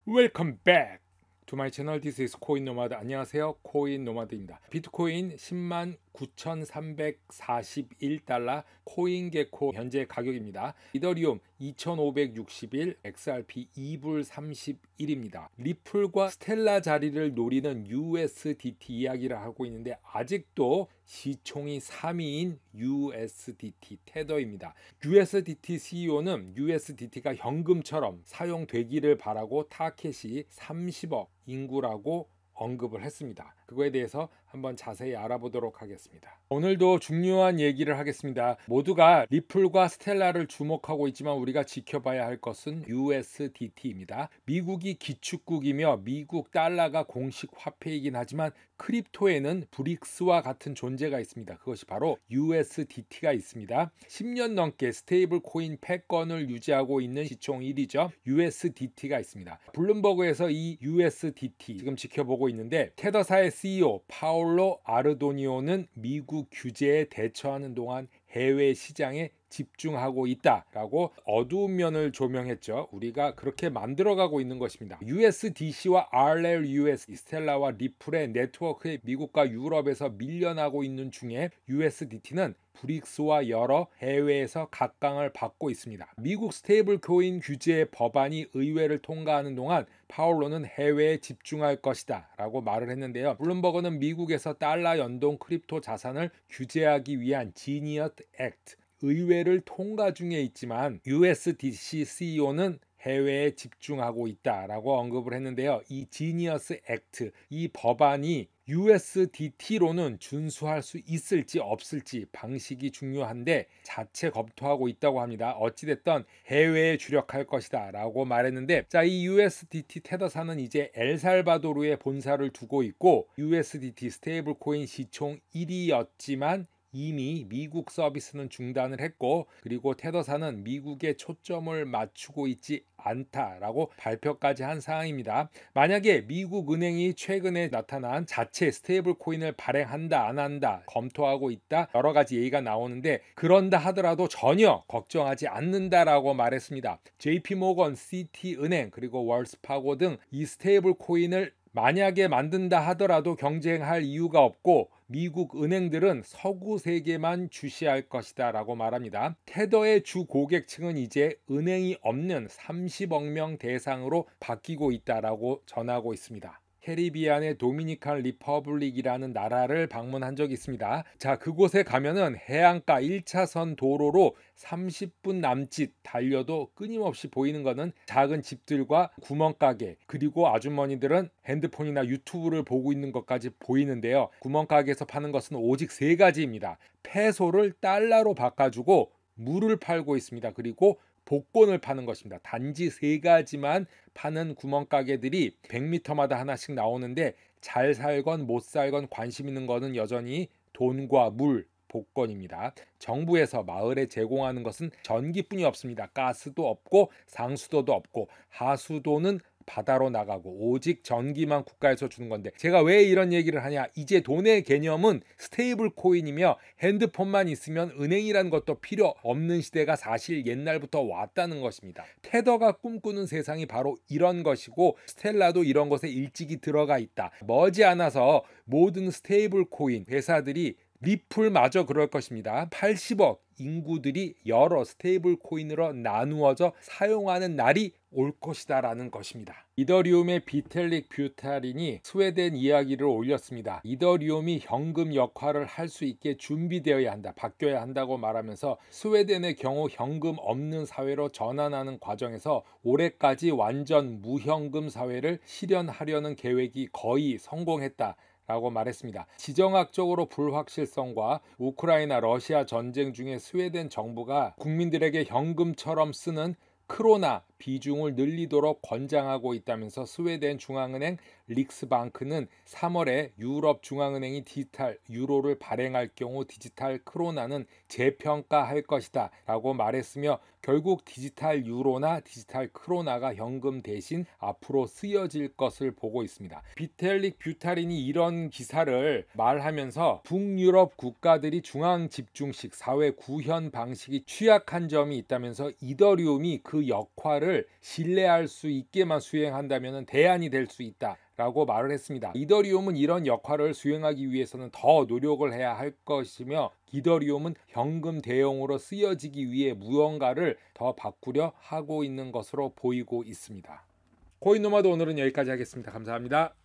Welcome back to my channel. This is 코인 노마드. 안녕하세요. 코인 노마드입니다. 비트코인 10만 9,341달러 코인 개코 현재 가격입니다. 이더리움 2,561, XRP 2불 31입니다. 리플과 스텔라 자리를 노리는 USDT 이야기를 하고 있는데 아직도 시총이 3위인 USDT 테더입니다. USDT CEO는 USDT가 현금처럼 사용되기를 바라고 타켓이 30억 인구라고 언급을 했습니다. 그거에 대해서 한번 자세히 알아보도록 하겠습니다. 오늘도 중요한 얘기를 하겠습니다. 모두가 리플과 스텔라를 주목하고 있지만 우리가 지켜봐야 할 것은 USDT입니다. 미국이 기축국이며 미국 달러가 공식 화폐이긴 하지만 크립토에는 브릭스와 같은 존재가 있습니다. 그것이 바로 USDT가 있습니다. 10년 넘게 스테이블 코인 패권을 유지하고 있는 시총 1위죠. USDT가 있습니다. 블룸버그에서 이 USDT 지금 지켜보고 있는데 테더사의 CEO 파올로 아르도니오는 미국 규제에 대처하는 동안 해외 시장에 집중하고 있다라고 어두운 면을 조명했죠. 우리가 그렇게 만들어가고 있는 것입니다. USDC와 RLUS, 스텔라와 리플의 네트워크에 미국과 유럽에서 밀려나고 있는 중에 USDT는 브릭스와 여러 해외에서 각광을 받고 있습니다. 미국 스테이블 코인 규제 법안이 의회를 통과하는 동안 파울로는 해외에 집중할 것이다 라고 말을 했는데요. 블룸버그는 미국에서 달러 연동 크립토 자산을 규제하기 위한 지니어스 액트 의회를 통과 중에 있지만 USDC CEO는 해외에 집중하고 있다라고 언급을 했는데요. 이 지니어스 액트, 이 법안이 USDT로는 준수할 수 있을지 없을지 방식이 중요한데 자체 검토하고 있다고 합니다. 어찌됐든 해외에 주력할 것이다 라고 말했는데 이 USDT 테더사는 이제 엘살바도르에 본사를 두고 있고 USDT 스테이블 코인 시총 1위였지만 이미 미국 서비스는 중단을 했고 그리고 테더사는 미국에 초점을 맞추고 있지 않다라고 발표까지 한 상황입니다. 만약에 미국 은행이 최근에 나타난 자체 스테이블 코인을 발행한다 안 한다 검토하고 있다 여러 가지 얘기가 나오는데 그런다 하더라도 전혀 걱정하지 않는다라고 말했습니다. JP모건, 시티은행 그리고 월스파고 등 이 스테이블 코인을 만약에 만든다 하더라도 경쟁할 이유가 없고 미국 은행들은 서구 세계만 주시할 것이다 라고 말합니다. 테더의 주 고객층은 이제 은행이 없는 30억 명 대상으로 바뀌고 있다라고 전하고 있습니다. 캐리비안의 도미니칸 리퍼블릭이라는 나라를 방문한 적이 있습니다. 그곳에 가면은 해안가 1차선 도로로 30분 남짓 달려도 끊임없이 보이는 것은 작은 집들과 구멍가게 그리고 아주머니들은 핸드폰이나 유튜브를 보고 있는 것까지 보이는데요. 구멍가게에서 파는 것은 오직 세 가지입니다. 페소를 달러로 바꿔주고 물을 팔고 있습니다. 그리고 복권을 파는 것입니다. 단지 세 가지만 파는 구멍가게들이 100m마다 하나씩 나오는데 잘 살건 못 살건 관심 있는 거는 여전히 돈과 물, 복권입니다. 정부에서 마을에 제공하는 것은 전기뿐이 없습니다. 가스도 없고 상수도도 없고 하수도는 바다로 나가고 오직 전기만 국가에서 주는 건데 제가 왜 이런 얘기를 하냐, 이제 돈의 개념은 스테이블 코인이며 핸드폰만 있으면 은행이라는 것도 필요 없는 시대가 사실 옛날부터 왔다는 것입니다. 테더가 꿈꾸는 세상이 바로 이런 것이고 스텔라도 이런 것에 일찍이 들어가 있다. 머지않아서 모든 스테이블 코인 회사들이 리플마저 그럴 것입니다. 80억 인구들이 여러 스테이블 코인으로 나누어져 사용하는 날이 올 것이다 라는 것입니다. 이더리움의 비텔릭 뷰타린이 스웨덴 이야기를 올렸습니다. 이더리움이 현금 역할을 할 수 있게 준비되어야 한다, 바뀌어야 한다고 말하면서 스웨덴의 경우 현금 없는 사회로 전환하는 과정에서 올해까지 완전 무현금 사회를 실현하려는 계획이 거의 성공했다 라고 말했습니다. 지정학적으로 불확실성과 우크라이나 러시아 전쟁 중에 스웨덴 정부가 국민들에게 현금처럼 쓰는 크로나 비중을 늘리도록 권장하고 있다면서 스웨덴 중앙은행 릭스방크는 3월에 유럽 중앙은행이 디지털 유로를 발행할 경우 디지털 크로나는 재평가할 것이다 라고 말했으며 결국 디지털 유로나 디지털 크로나가 현금 대신 앞으로 쓰여질 것을 보고 있습니다. 비텔릭 뷰타린이 이런 기사를 말하면서 북유럽 국가들이 중앙 집중식 사회 구현 방식이 취약한 점이 있다면서 이더리움이 그 역할을 역할을 신뢰할 수 있게만 수행한다면 대안이 될 수 있다라고 말을 했습니다. 이더리움은 이런 역할을 수행하기 위해서는 더 노력을 해야 할 것이며 이더리움은 현금 대용으로 쓰여지기 위해 무언가를 더 바꾸려 하고 있는 것으로 보이고 있습니다. 코인노마드 오늘은 여기까지 하겠습니다. 감사합니다.